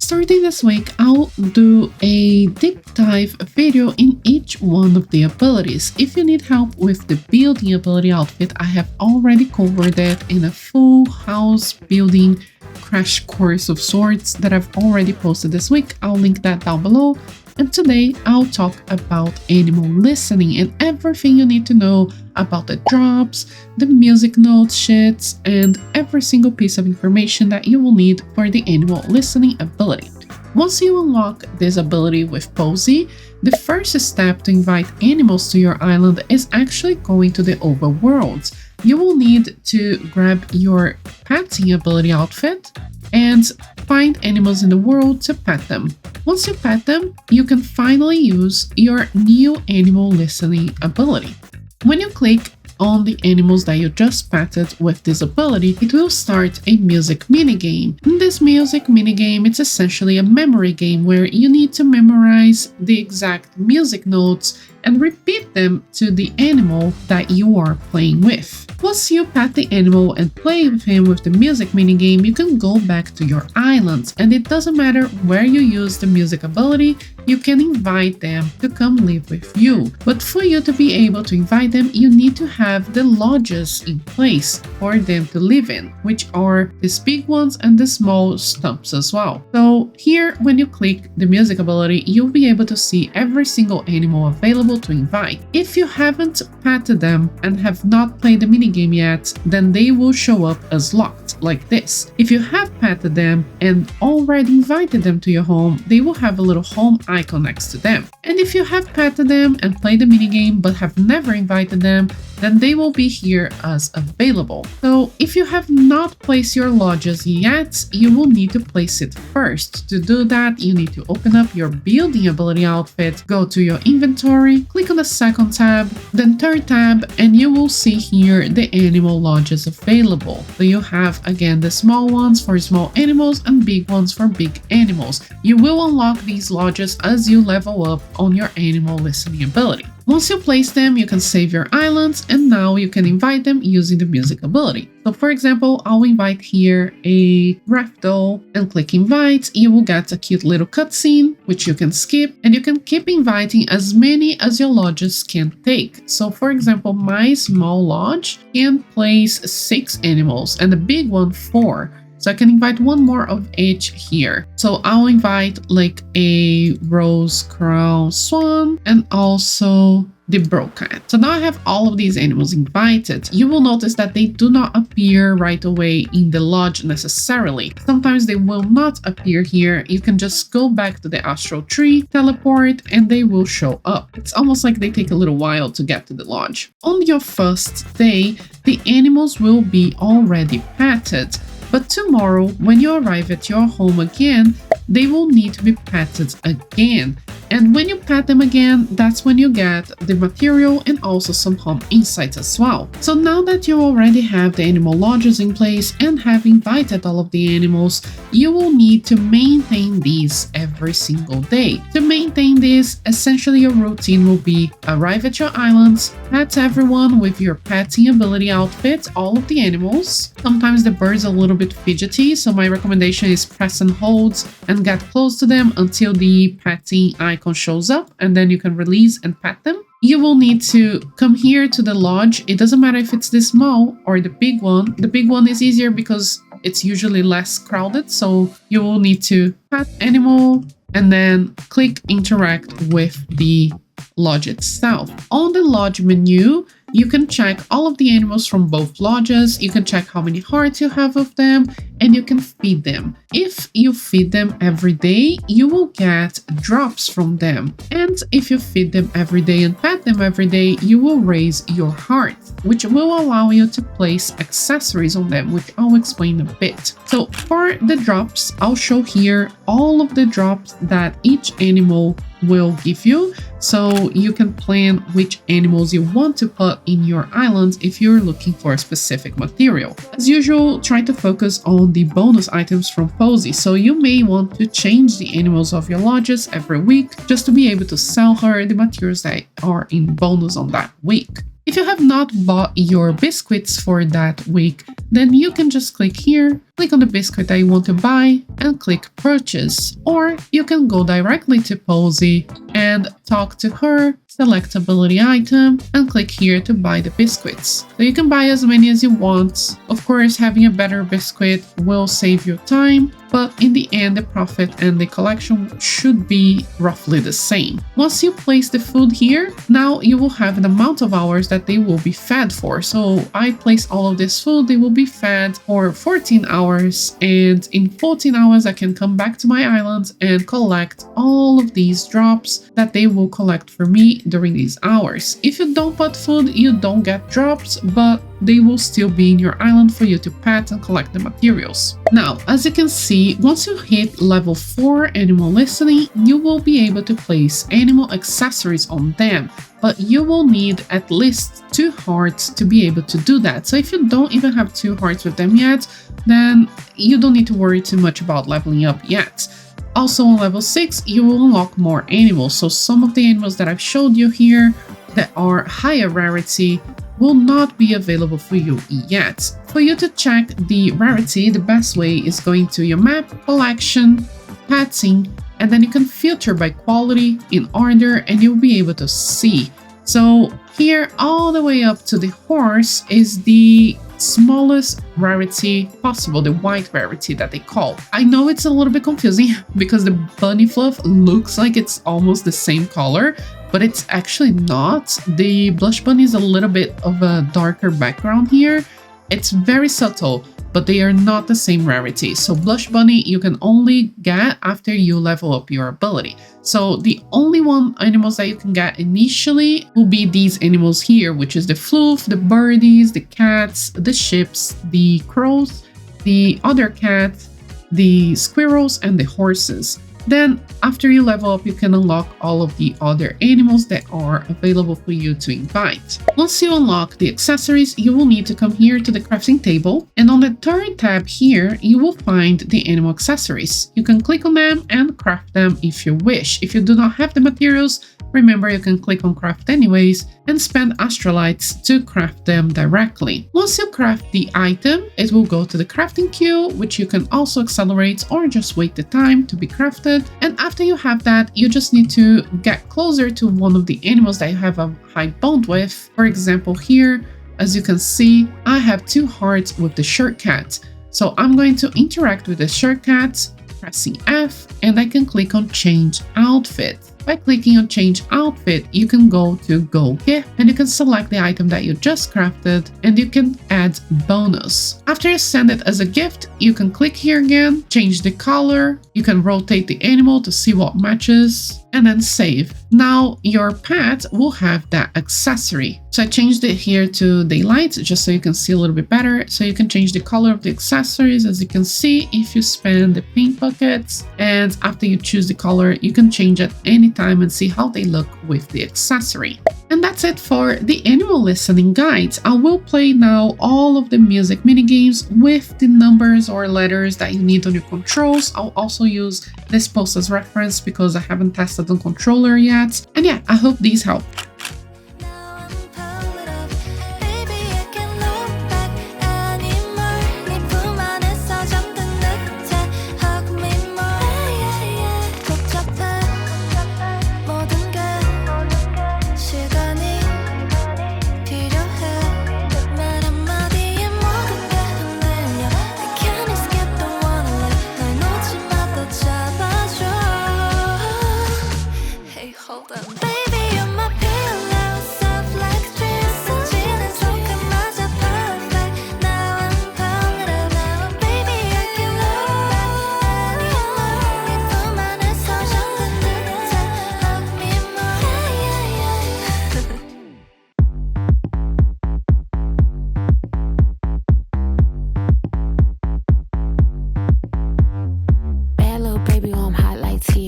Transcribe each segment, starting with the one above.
Starting this week, I'll do a deep dive video in each one of the abilities. If you need help with the building ability outfit, I have already covered it in a full house building crash course of sorts that I've already posted this week. I'll link that down below. And today I'll talk about animal listening and everything you need to know about the drops, the music notes sheets, and every single piece of information that you will need for the animal listening ability. Once you unlock this ability with Posy, the first step to invite animals to your island is actually going to the overworld. You will need to grab your petting ability outfit and find animals in the world to pet them. Once you pet them, you can finally use your new animal listening ability. When you click on the animals that you just petted with this ability, it will start a music minigame. In this music minigame, it's essentially a memory game where you need to memorize the exact music notes and repeat them to the animal that you are playing with. Once you pet the animal and play with him with the music minigame, you can go back to your islands, and it doesn't matter where you use the music ability, you can invite them to come live with you. But for you to be able to invite them, you need to have the lodges in place for them to live in, which are these big ones and the small stumps as well. So here, when you click the music ability, you'll be able to see every single animal available to invite. If you haven't petted them and have not played the minigame yet, then they will show up as locked, like this. If you have petted them and already invited them to your home, they will have a little home icon next to them. And if you have petted them and played the minigame but have never invited them, then they will be here as available. So if you have not placed your lodges yet, you will need to place it first. To do that, you need to open up your building ability outfit, go to your inventory, click on the second tab, then third tab, and you will see here the animal lodges available. So you have again the small ones for small animals and big ones for big animals. You will unlock these lodges as you level up on your animal listening ability. Once you place them, you can save your islands, and now you can invite them using the music ability. So for example, I'll invite here a Ragdoll and click invite. You will get a cute little cutscene, which you can skip, and you can keep inviting as many as your lodges can take. So for example, my small lodge can place 6 animals and the big one 4. So I can invite one more of each here. So I'll invite like a rose crown swan and also the Browcat. So now I have all of these animals invited. You will notice that they do not appear right away in the lodge necessarily. Sometimes they will not appear here. You can just go back to the astral tree, teleport, and they will show up. It's almost like they take a little while to get to the lodge. On your first day, the animals will be already petted. But tomorrow, when you arrive at your home again, they will need to be petted again. And when you pet them again, that's when you get the material and also some home insights as well. So now that you already have the animal lodges in place and have invited all of the animals, you will need to maintain these every single day. To maintain this, essentially your routine will be arrive at your islands, pet everyone with your petting ability outfit, all of the animals. Sometimes the bird's a little bit fidgety, so my recommendation is press and hold and get close to them until the petting icon shows up, and then you can release and pet them. You will need to come here to the lodge. It doesn't matter if it's the small or the big one. The big one is easier because it's usually less crowded, so you will need to pet animal and then click interact with the lodge itself. On the lodge menu, you can check all of the animals from both lodges, you can check how many hearts you have of them, and you can feed them. If you feed them every day, you will get drops from them. And if you feed them every day and pet them every day, you will raise your heart, which will allow you to place accessories on them, which I'll explain a bit. So for the drops, I'll show here all of the drops that each animal will give you, so you can plan which animals you want to put in your island if you're looking for a specific material. As usual, try to focus on the bonus items from Posy, so you may want to change the animals of your lodges every week just to be able to sell her the materials that are in bonus on that week. If you have not bought your biscuits for that week, then you can just click here, click on the biscuit that you want to buy, and click purchase. Or you can go directly to Posy and talk to her, select ability item, and click here to buy the biscuits. So you can buy as many as you want. Of course, having a better biscuit will save you time, but in the end, the profit and the collection should be roughly the same. Once you place the food here, now you will have an amount of hours that they will be fed for. So I place all of this food, they will be fed for 14 hours, and in 14 hours I can come back to my island and collect all of these drops that they will collect for me during these hours. If you don't put food, you don't get drops, but they will still be in your island for you to pet and collect the materials. Now, as you can see, once you hit level 4 animal listening, you will be able to place animal accessories on them, but you will need at least 2 hearts to be able to do that. So if you don't even have 2 hearts with them yet, then you don't need to worry too much about leveling up yet. Also on level 6, you will unlock more animals. So some of the animals that I've showed you here that are higher rarity will not be available for you yet. For you to check the rarity, the best way is going to your map, collection, petting, and then you can filter by quality in order and you'll be able to see. So here all the way up to the horse is the smallest rarity possible, the white rarity that they call. I know it's a little bit confusing because the bunny fluff looks like it's almost the same color, but it's actually not. The blush bunny is a little bit of a darker background here. It's very subtle, but they are not the same rarity. So blush bunny you can only get after you level up your ability. So the only animals that you can get initially will be these animals here, which is the floof, the birdies, the cats, the ships, the crows, the other cats, the squirrels, and the horses. Then after you level up, you can unlock all of the other animals that are available for you to invite. Once you unlock the accessories, you will need to come here to the crafting table, and on the third tab here, you will find the animal accessories. You can click on them and craft them if you wish. If you do not have the materials, remember you can click on craft anyways and spend astrolites to craft them directly. Once you craft the item, it will go to the crafting queue, which you can also accelerate or just wait the time to be crafted. And after you have that, you just need to get closer to one of the animals that you have a high bond with. For example, here, as you can see, I have 2 hearts with the Shirtcat. So I'm going to interact with the Shirtcat, pressing F, and I can click on change outfit. By clicking on change outfit, you can go to go gift and you can select the item that you just crafted and you can add bonus. After you send it as a gift, you can click here again, change the color, you can rotate the animal to see what matches, and then save. Now your pet will have that accessory. So I changed it here to daylight just so you can see a little bit better. So you can change the color of the accessories, as you can see if you spend the paint buckets, and after you choose the color, you can change at any time and see how they look with the accessory. And that's it for the animal listening guide. I will play now all of the music minigames with the numbers or letters that you need on your controls. I'll also use this post as reference because I haven't tested on controller yet. And yeah, I hope these help.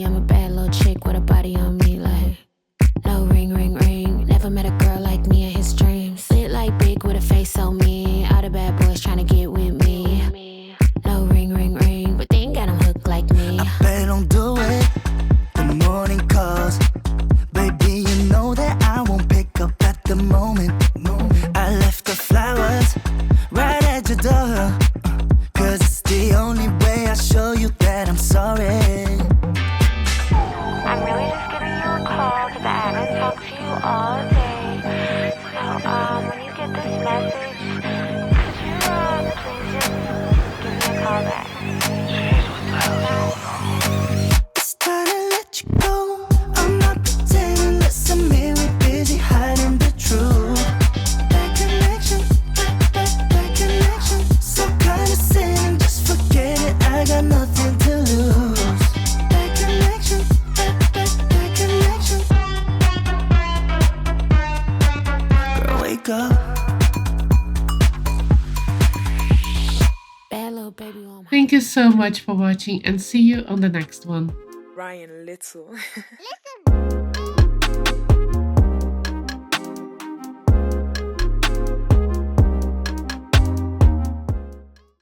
I'm a bad little chick with a body on me like Thank you so much for watching and see you on the next one. Ryan Little.